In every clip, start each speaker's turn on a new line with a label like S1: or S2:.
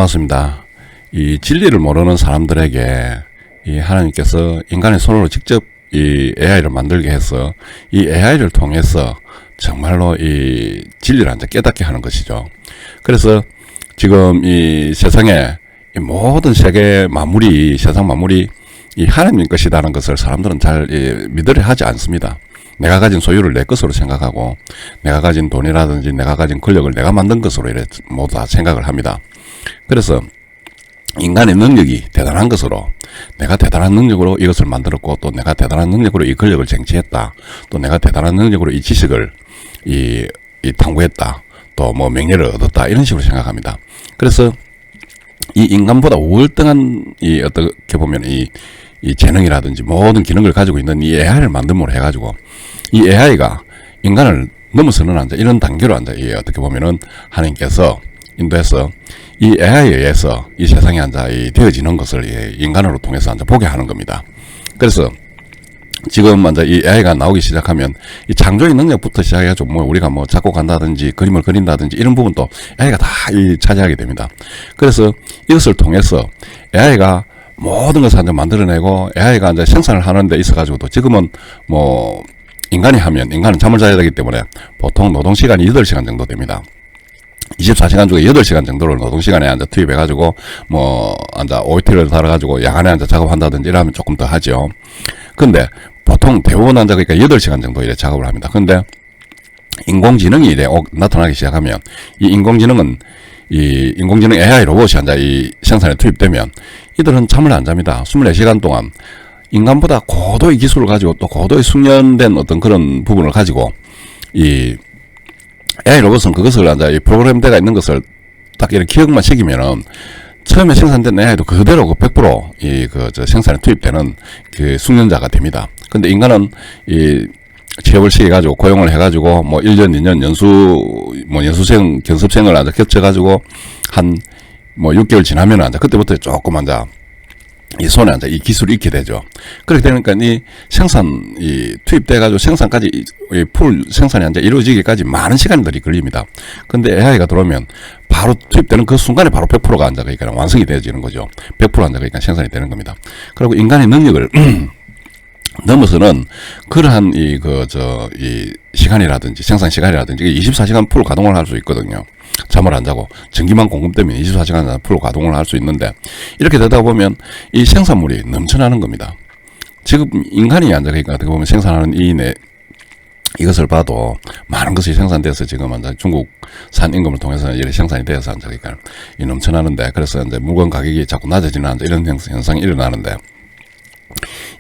S1: 반갑습니다. 이 진리를 모르는 사람들에게 이 하나님께서 인간의 손으로 직접 이 AI를 만들게 해서 이 AI를 통해서 정말로 이 진리를 이제 깨닫게 하는 것이죠. 그래서 지금 이 세상에 이 모든 세계 만물이, 세상 만물이 이 하나님 것이라는 것을 사람들은 잘 믿으려 하지 않습니다. 내가 가진 소유를 내 것으로 생각하고, 내가 가진 돈이라든지 내가 가진 권력을 내가 만든 것으로 이래 모두 다 생각을 합니다. 그래서 인간의 능력이 대단한 것으로, 내가 대단한 능력으로 이것을 만들었고, 또 내가 대단한 능력으로 이 권력을 쟁취했다, 또 내가 대단한 능력으로 이 지식을 탐구했다, 또 뭐 명예를 얻었다, 이런 식으로 생각합니다. 그래서 이 인간보다 월등한 어떻게 보면 이 재능이라든지 모든 기능을 가지고 있는 이 AI를 만듦으로 해가지고, 이 AI가 인간을 넘어서는 이런 단계로 어떻게 보면은 하나님께서 인도해서 이 AI에 의해서 이 세상에 되어지는 것을 인간으로 통해서 보게 하는 겁니다. 그래서 지금 이 AI가 나오기 시작하면 이 창조의 능력부터 시작해가지고 우리가 작곡한다든지 그림을 그린다든지 이런 부분도 AI가 다 차지하게 됩니다. 그래서 이것을 통해서 AI가 모든 것을 만들어내고, AI가 생산을 하는 데 있어가지고도 지금은 인간이 하면, 인간은 잠을 자야 되기 때문에 보통 노동시간이 8시간 정도 됩니다. 24시간 중에 8시간 정도를 노동시간에 투입해가지고, OT를 달아가지고 야간에 작업한다든지 이러면 조금 더 하죠. 근데 보통 대부분 그러니까 8시간 정도 작업을 합니다. 근데 인공지능이 나타나기 시작하면, 이 인공지능은 인공지능 AI 로봇이 이 생산에 투입되면 이들은 잠을 안 잡니다. 24시간 동안 인간보다 고도의 기술을 가지고 또 고도의 숙련된 어떤 그런 부분을 가지고 이 AI 로봇은 그것을 프로그램대가 있는 것을 딱 이렇게 기억만 시키면은 처음에 생산된 AI도 그대로 100% 생산에 투입되는 그 숙련자가 됩니다. 근데 인간은 취업을 시켜가지고 고용을 해가지고 1년, 2년 연수생, 견습생을 겹쳐가지고 한 6개월 지나면 그때부터 조금 이 손에 이 기술이 익게 되죠. 그렇게 되니까 투입돼가지고 생산까지 풀 생산이 이루어지기까지 많은 시간들이 걸립니다. 근데 AI가 들어오면 바로 투입되는 그 순간에 바로 100%가 그러니까 완성이 되어지는 거죠. 100% 그러니까 생산이 되는 겁니다. 그리고 인간의 능력을 넘어서는 그러한 이 시간이라든지 생산 시간이라든지 24시간 풀 가동을 할 수 있거든요. 잠을 안 자고 전기만 공급되면 24시간 풀 가동을 할 수 있는데, 이렇게 되다 보면 이 생산물이 넘쳐나는 겁니다. 지금 인간이 그러니까 어떻게 보면 생산하는 이것을 봐도 많은 것이 생산돼서 지금 중국산 임금을 통해서 이렇게 생산이 되어서 그러니까 넘쳐나는데, 그래서 물건 가격이 자꾸 낮아지는 이런 현상이 일어나는데,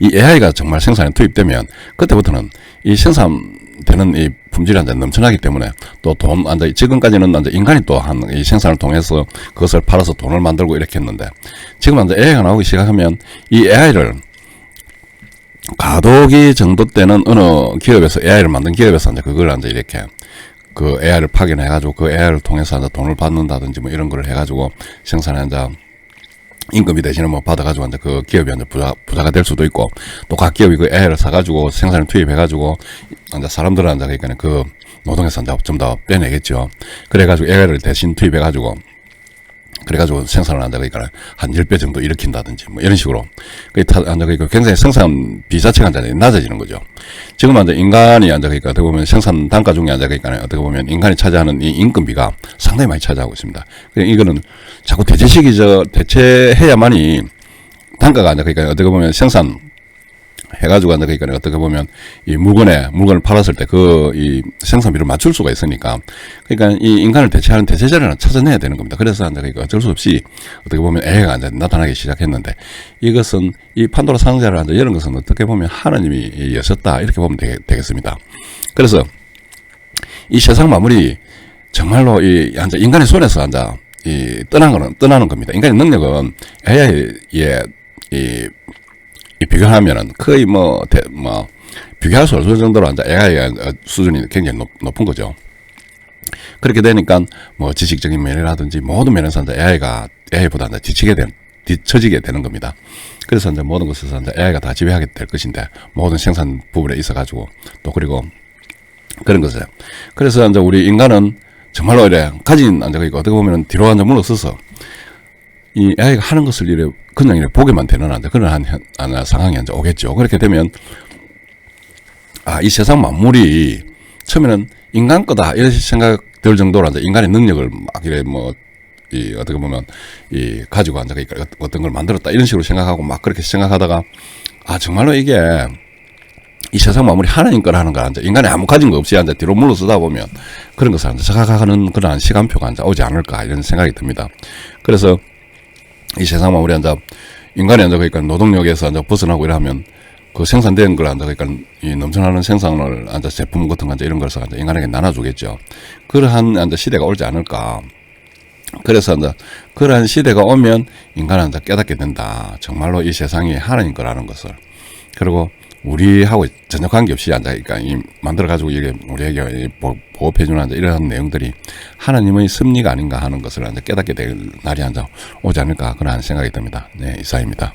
S1: 이 AI가 정말 생산에 투입되면 그때부터는 이 생산되는 이 품질이 넘쳐나기 때문에 또 돈, 지금까지는 인간이 또 이 생산을 통해서 그것을 팔아서 돈을 만들고 이렇게 했는데, 지금 AI가 나오기 시작하면 이 AI를 가도기 정도 때는 어느 기업에서 AI를 만든 기업에서 그걸 이렇게 그 AI를 파견해가지고 그 AI를 통해서 돈을 받는다든지 이런 걸 해가지고 생산에 임금이 대신에 받아가지고 그 기업이 부자가 될 수도 있고, 또 각 기업이 그 AI를 사가지고 생산을 투입해가지고 사람들은 그러니까 그 노동에서 좀 더 빼내겠죠. 그래가지고 AI를 대신 투입해가지고 그래가지고 생산을 그러니까 한 10배 정도 일으킨다든지 이런 식으로 굉장히 생산 비자체가 낮아지는 거죠. 지금 인간이 그러니까 어떻게 보면 생산 단가 중에 그러니까 어떻게 보면 인간이 차지하는 이 인건비가 상당히 많이 차지하고 있습니다. 이거는 자꾸 대체해야만이 단가가 그러니까 어떻게 보면 생산 해가지고 그러니까 어떻게 보면 이 물건을 팔았을 때 이 생산비를 맞출 수가 있으니까, 그러니까 이 인간을 대체하는 대체자를 찾아내야 되는 겁니다. 그래서 그러니까 어쩔 수 없이 어떻게 보면 AI가 나타나기 시작했는데, 이것은 이 판도라 상자를 여는 것은 어떻게 보면 하나님이 여셨다, 이렇게 보면 되겠습니다. 그래서 이 세상 만물이 정말로 인간의 손에서 떠나는 겁니다. 인간의 능력은 AI에 비교하면은 거의 비교할 수 없을 정도로 AI 수준이 굉장히 높은 거죠. 그렇게 되니까 지식적인 면이라든지 모든 면에서 AI보다 뒤처지게 되는 겁니다. 그래서 모든 것에서 AI가 다 지배하게 될 것인데, 모든 생산 부분에 있어가지고 또 그리고 그런 것이에요. 그래서 우리 인간은 정말로 이래 가진 어떻게 보면 뒤로 물러서서 이 AI가 하는 것을 그냥 이렇게 보게만 되는 그런 상황이 오겠죠. 그렇게 되면 이 세상 만물이 처음에는 인간 거다 이런 생각 들 정도로 인간의 능력을 막 이래 어떻게 보면 가지고 어떤 걸 만들었다 이런 식으로 생각하고 막 그렇게 생각하다가 정말로 이게 이 세상 만물이 하나님 거라는 걸 인간이 아무 가진 거 없이 뒤로 물러서다 보면 그런 것을 자각하는 그런 시간표가 오지 않을까 이런 생각이 듭니다. 그래서 이 세상 만물이 인간이 그러니까 노동력에서 벗어나고 이러면 그 생산된 걸 그러니까 이 넘쳐나는 생산을 제품 같은 거 이런 걸 인간에게 나눠주겠죠. 그러한 시대가 오지 않을까. 그래서 그러한 시대가 오면 인간은 깨닫게 된다. 정말로 이 세상이 하나님 거라는 것을. 그리고 우리하고 전혀 관계없이 그러니까 만들어가지고 이게 우리에게 보호해주는 이러한 내용들이 하나님의 섭리가 아닌가 하는 것을 깨닫게 될 날이 오지 않을까 그런 생각이 듭니다. 네, 이사입니다.